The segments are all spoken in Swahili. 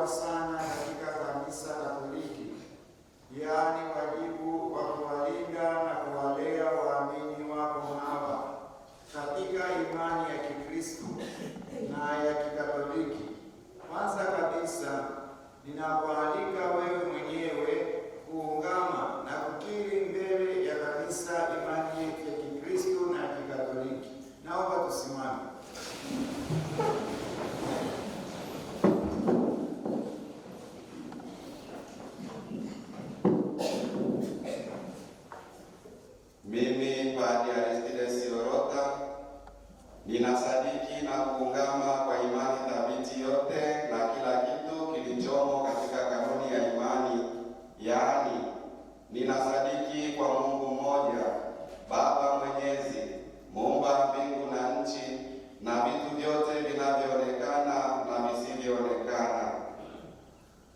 sana katika Kanisa Katoliki, yaani wajibu wa kuwalinda na kuwalea waamini wako hawa katika imani ya Kikristo na ya Kikatoliki. Kwanza kabisa, ninakualika wewe mwenyewe kuungama na kukiri mbele ya kanisa imani yetu ya Kikristo na ya Kikatoliki. Naomba tusimame. Mimi Padre Aristides Orota ninasadiki na kuungama kwa imani thabiti yote na kila kitu kilichomo katika kanuni ya imani, yaani ninasadiki kwa Mungu mmoja, Baba Mwenyezi, muumba mbingu na nchi na vitu vyote vinavyoonekana na visivyoonekana.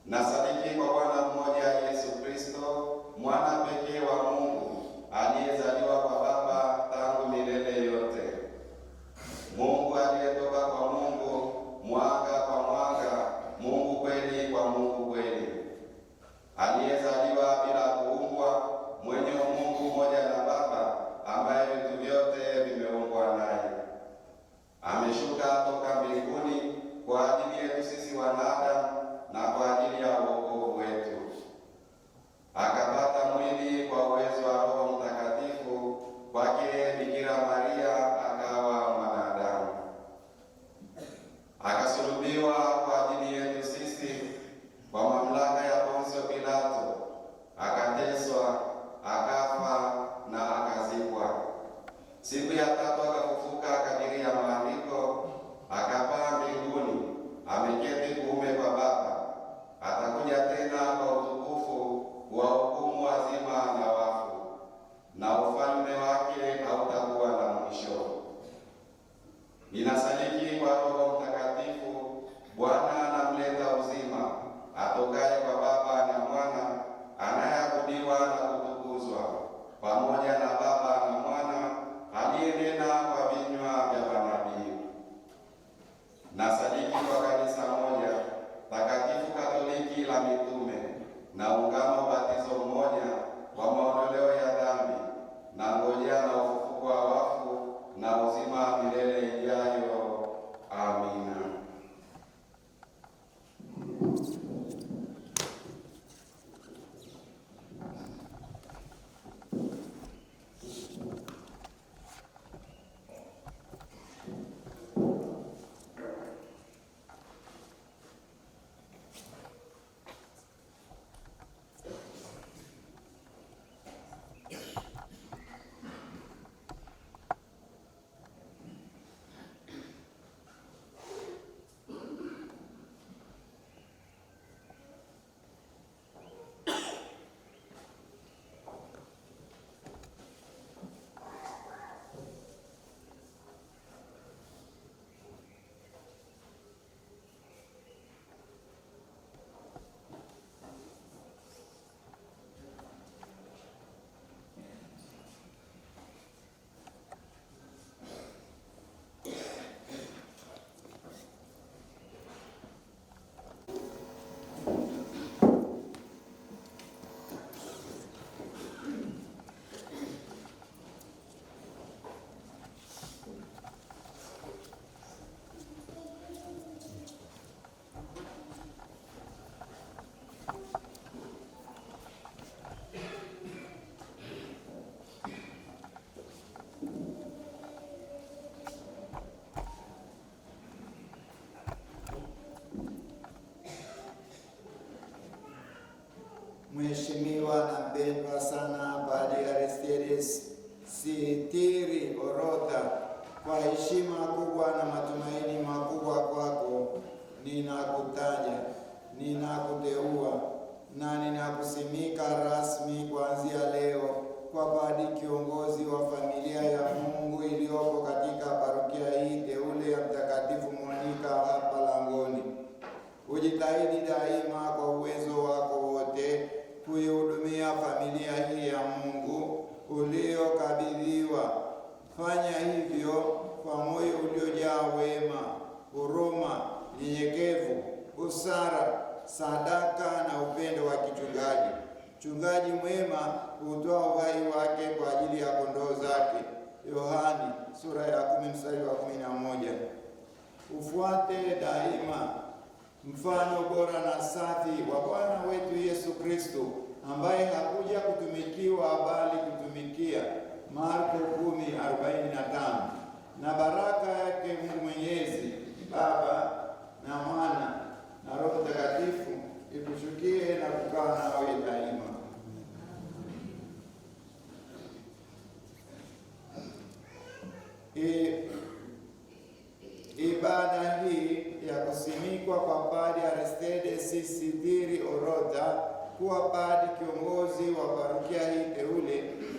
Nasadiki kwa Bwana mmoja Yesu Kristo, mwana pekee wa Mungu, aliyezaliwa kwa Baba tangu milele yote. Mungu aliyetoka kwa Mungu, mwanga kwa mwanga, Mungu kweli kwa Mungu kweli. Aliyezaliwa bila kuumbwa, mwenye Mungu mmoja na Baba, ambaye vitu vyote vimeumbwa naye. Ameshuka toka mbinguni kwa ajili yetu sisi wanadamu na kwa ajili ya wokovu wetu. Akapata mwili kwa uwezo wa Roho Mtakatifu, kwake Bikira Maria akawa mwanadamu. Akasulubiwa kwa ajili yetu sisi kwa mamlaka ya Ponsio Pilato, akateswa, akafa na akazikwa. Siku ya tatu akafufuka kadiri ya Maandiko, akapaa mbinguni, ameketi kuume kwa Baba. Atakuja tena kwa utukufu kuwahukumu wazima na wafu, na ufalme wake hautakuwa na mwisho. Ninasadiki kwa Roho Mtakatifu, Bwana anamleta uzima, atokaye kwa Baba na Mwana, anayeabudiwa na kutukuzwa pamoja na Baba na Mwana, aliyenena kwa vinywa vya manabii. Nasadiki kwa kanisa moja takatifu Katoliki la mitume, na ungamo ubatizo mmoja kwa maondoleo ya dhambi, na ngojea na ufufuko wa wafu na uzima milele ijayo. Amina. Mheshimiwa na mpendwa sana Padre Aristides Sitiri Orota, kwa heshima kubwa na matumaini makubwa kwako, ninakutaja, ninakuteua na ninakusimika rasmi kuanzia leo kwa padri kiongozi wa familia ya Mungu iliyopo katika parokia hii teule ya Mtakatifu Monika hapa Langoni. Ujitahidi daima kwa uwezo wako wote kuihudumia familia hii ya Mungu uliokabidhiwa. Fanya hivyo kwa moyo uliojaa wema, huruma, nyenyekevu, busara sadaka na upendo wa kichungaji. Mchungaji mwema hutoa uhai wake kwa ajili ya kondoo zake. Yohani sura ya 10 mstari wa 11. Ufuate daima mfano bora na safi wa Bwana wetu Yesu Kristo, ambaye hakuja kutumikiwa bali kutumikia. Marko 10:45. Na baraka yake Mungu Mwenyezi, Baba na Mwana na Roho Mtakatifu ikushukie na kukaa nawe daima. Ibada hii ya kusimikwa kwa Padre Aristides Sidhiri Orodha kuwa padri kiongozi wa parokia hii teule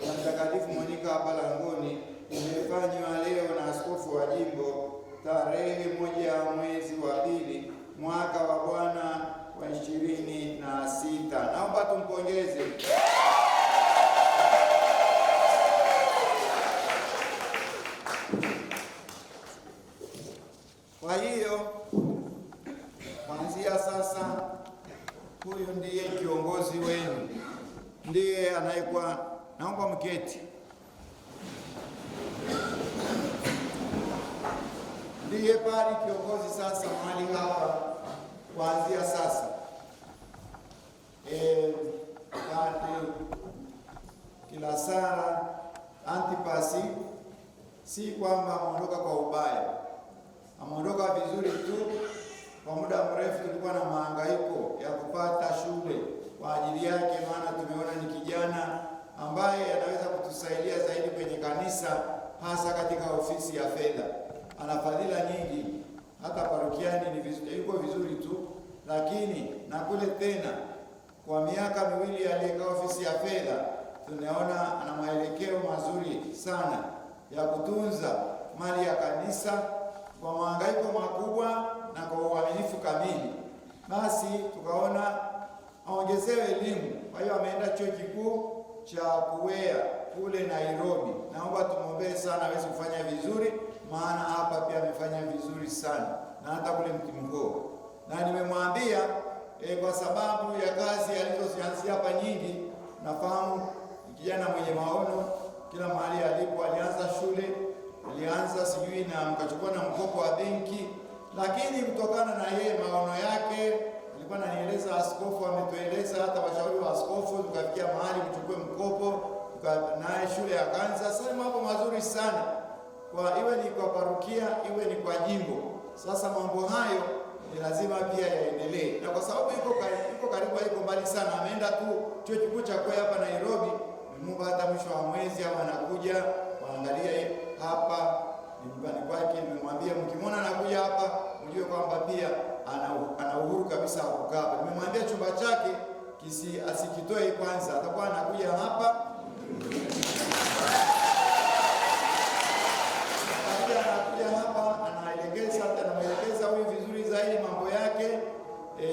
ya Mtakatifu Monika hapa Langoni imefanywa leo na askofu wa jimbo tarehe 1 mwezi wa 2 mwaka wa Bwana wa 26. Naomba tumpongeze. Kwa hiyo kuanzia sasa, huyu ndiye kiongozi wenu, ndiye anayekuwa. Naomba mketi. Ndiye padri kiongozi sasa mahali hapa kuanzia sasa. Padri Kilasara Antipasi si kwamba ameondoka kwa ubaya, ameondoka vizuri tu. Kwa muda mrefu tulikuwa na mahangaiko ya kupata shule kwa ajili yake, maana tumeona ni kijana ambaye anaweza kutusaidia zaidi kwenye kanisa, hasa katika ofisi ya fedha. Ana fadhila nyingi, hata parokiani ni vizuri, yuko vizuri tu, lakini na kule tena kwa miaka 2 aliyekaa ofisi ya fedha, tunaona ana maelekeo mazuri sana ya kutunza mali ya kanisa kwa mahangaiko makubwa na kwa uaminifu kamili. Basi tukaona aongezewe elimu. Kwa hiyo ameenda chuo kikuu cha Kuwea kule Nairobi. Naomba tumwombee sana aweze kufanya vizuri, maana hapa pia amefanya vizuri sana, na hata kule Mtimbo. Na nimemwambia kwa sababu ya kazi alizozianzia hapa nyingi, nafahamu kijana mwenye maono, kila mahali alipo. Alianza shule, alianza sijui na mkachukua na mkopo wa benki, lakini kutokana na yeye maono yake, alikuwa ananieleza, askofu ametueleza, hata washauri wa askofu, tukafikia mahali kuchukua mkopo, naye shule akaanza. Sasa mambo mazuri sana, kwa iwe ni kwa parokia, iwe ni kwa jimbo. Sasa mambo hayo ni lazima pia yaendelee, na kwa sababu yuko karibu, yuko mbali sana, ameenda tu chuo kikuu cha Kuwea hapa Nairobi. Mungu hata mwisho wa mwezi au anakuja kuangalia hapa nyumbani kwake. Nimemwambia mkimwona anakuja hapa, mjue kwamba pia ana uhuru kabisa wa kukaa. Nimemwambia chumba chake asikitoe kwanza, atakuwa anakuja hapa anaelekeza huyu vizuri zaidi mambo yake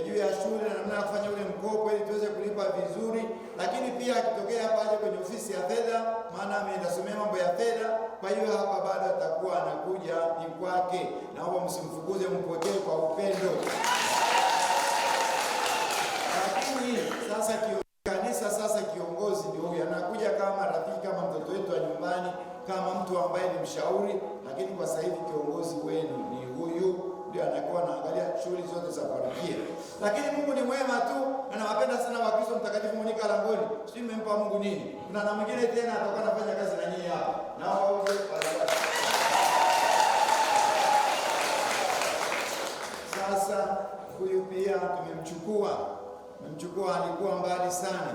juu ya shule na namna ya kufanya ule mkopo ili tuweze kulipa vizuri. Lakini pia akitokea hapa aje kwenye ofisi ya fedha, maana ameenda somea mambo ya fedha. Kwa hiyo hapa baada atakuwa anakuja ni kwake. Naomba msimfukuze, mpokee kwa upendo. Lakini sasa kanisa sasa kiongozi ndio huyu, anakuja kama rafiki, kama mtoto wetu wa nyumbani, kama mtu ambaye ni mshauri. Lakini kwa sasa hivi kiongozi wenu ni huyu, ndio anakuwa anaangalia shughuli zote za parokia. Lakini Mungu ni mwema tu, na nawapenda sana Wakristo Mtakatifu Monika Langoni. Sijui mmempa Mungu nini. Kuna na mwingine tena atakuwa anafanya kazi na nyinyi hapa. Na wao sasa huyu pia tumemchukua, alikuwa mbali sana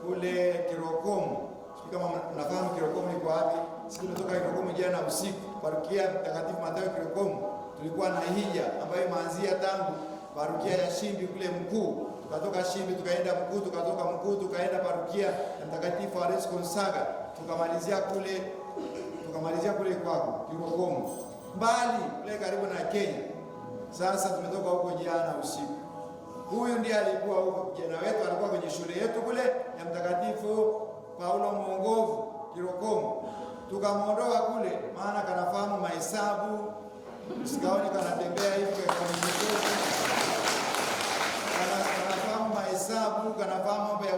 kule Kirokomo. Sijui kama mnafahamu Kirokomo iko wapi? Sisi tumetoka Kirokomo jana usiku, parokia Mtakatifu Mathayo Kirokomo. Tulikuwa na hija ambayo imeanzia tangu parokia ya Shimbi kule Mkuu, tukatoka Shimbi tukaenda Mkuu, tukatoka Mkuu tukaenda parokia ya Mtakatifu Ares Gonzaga, tukamalizia kule kwako Kirokomo, mbali kule karibu na Kenya. Sasa tumetoka huko jana usiku. Huyu ndiye alikuwa huko, kijana wetu alikuwa kwenye shule yetu kule ya Mtakatifu Paulo Mwongovu Kirokomo. Tukamwondoa kule, maana kanafahamu mahesabu, sikaoni kanatembea hivi kwa mchezo.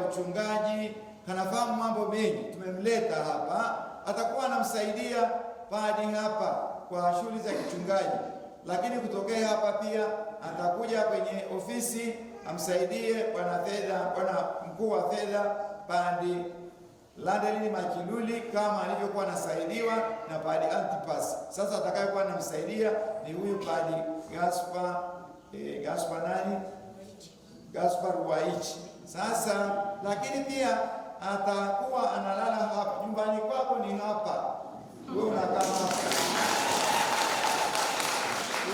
uchungaji, anafahamu mambo mengi. Tumemleta hapa, atakuwa anamsaidia padi hapa kwa shughuli za kichungaji, lakini kutokea hapa pia atakuja kwenye ofisi amsaidie bwana mkuu wa fedha Padi Landelini Makiluli kama alivyokuwa anasaidiwa na Padi Antipas. Sasa atakayekuwa anamsaidia ni huyu Padi Gaspar Waichi. Sasa lakini pia atakuwa analala hapa. Nyumbani kwako ni hapa, wewe unakaa hapa.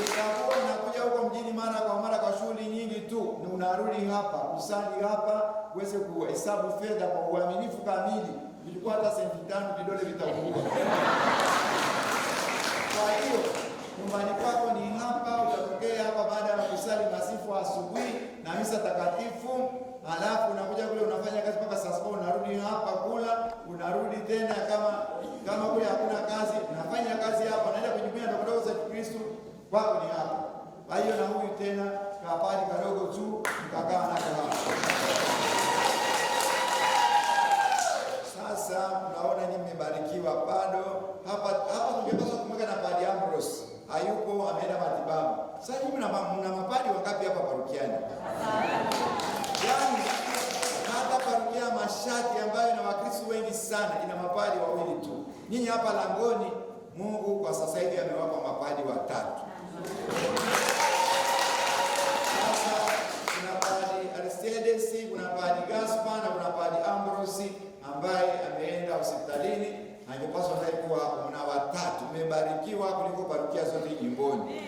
Utakuwa unakuja huko mjini mara kwa mara kwa shughuli nyingi tu, ni unarudi hapa kusali hapa, uweze kuhesabu fedha kwa uaminifu kamili. Ilikuwa hata senti 5 vidole vitaungua. Kwa hiyo nyumbani kwako ni hapa, utatokea hapa baada ya kusali masifu asubuhi na misa takatifu, halafu unakuja kule unafanya kazi mpaka saa 7, unarudi hapa kula, unarudi tena kama kule hakuna kazi, unafanya kazi hapa, unaenda kujumuia ndogo za Kristo kwako ni hapa. Kwa hiyo na huyu tena kapadi kadogo tu mkakaa nako hapa. Sasa unaona nyinyi mmebarikiwa bado. Hapa tungepaswa kumweka na Padi Ambrose. Hayupo, ameenda matibabu. Sasa hivi mna mapadi wangapi hapa parokiani? Yaani hata parokia Mashati ambayo ina Wakristo wengi sana ina mapadi 2 tu. Nyinyi hapa Langoni, Mungu kwa sasa hivi amewapa mapadi 3. Sasa kuna Padi Aristides, kuna Padi Gaspar na kuna Padi Ambrose ambaye ameenda hospitalini, angepaswa naye kuwa hapo. Mna 3, mmebarikiwa kuliko parokia zote jimboni.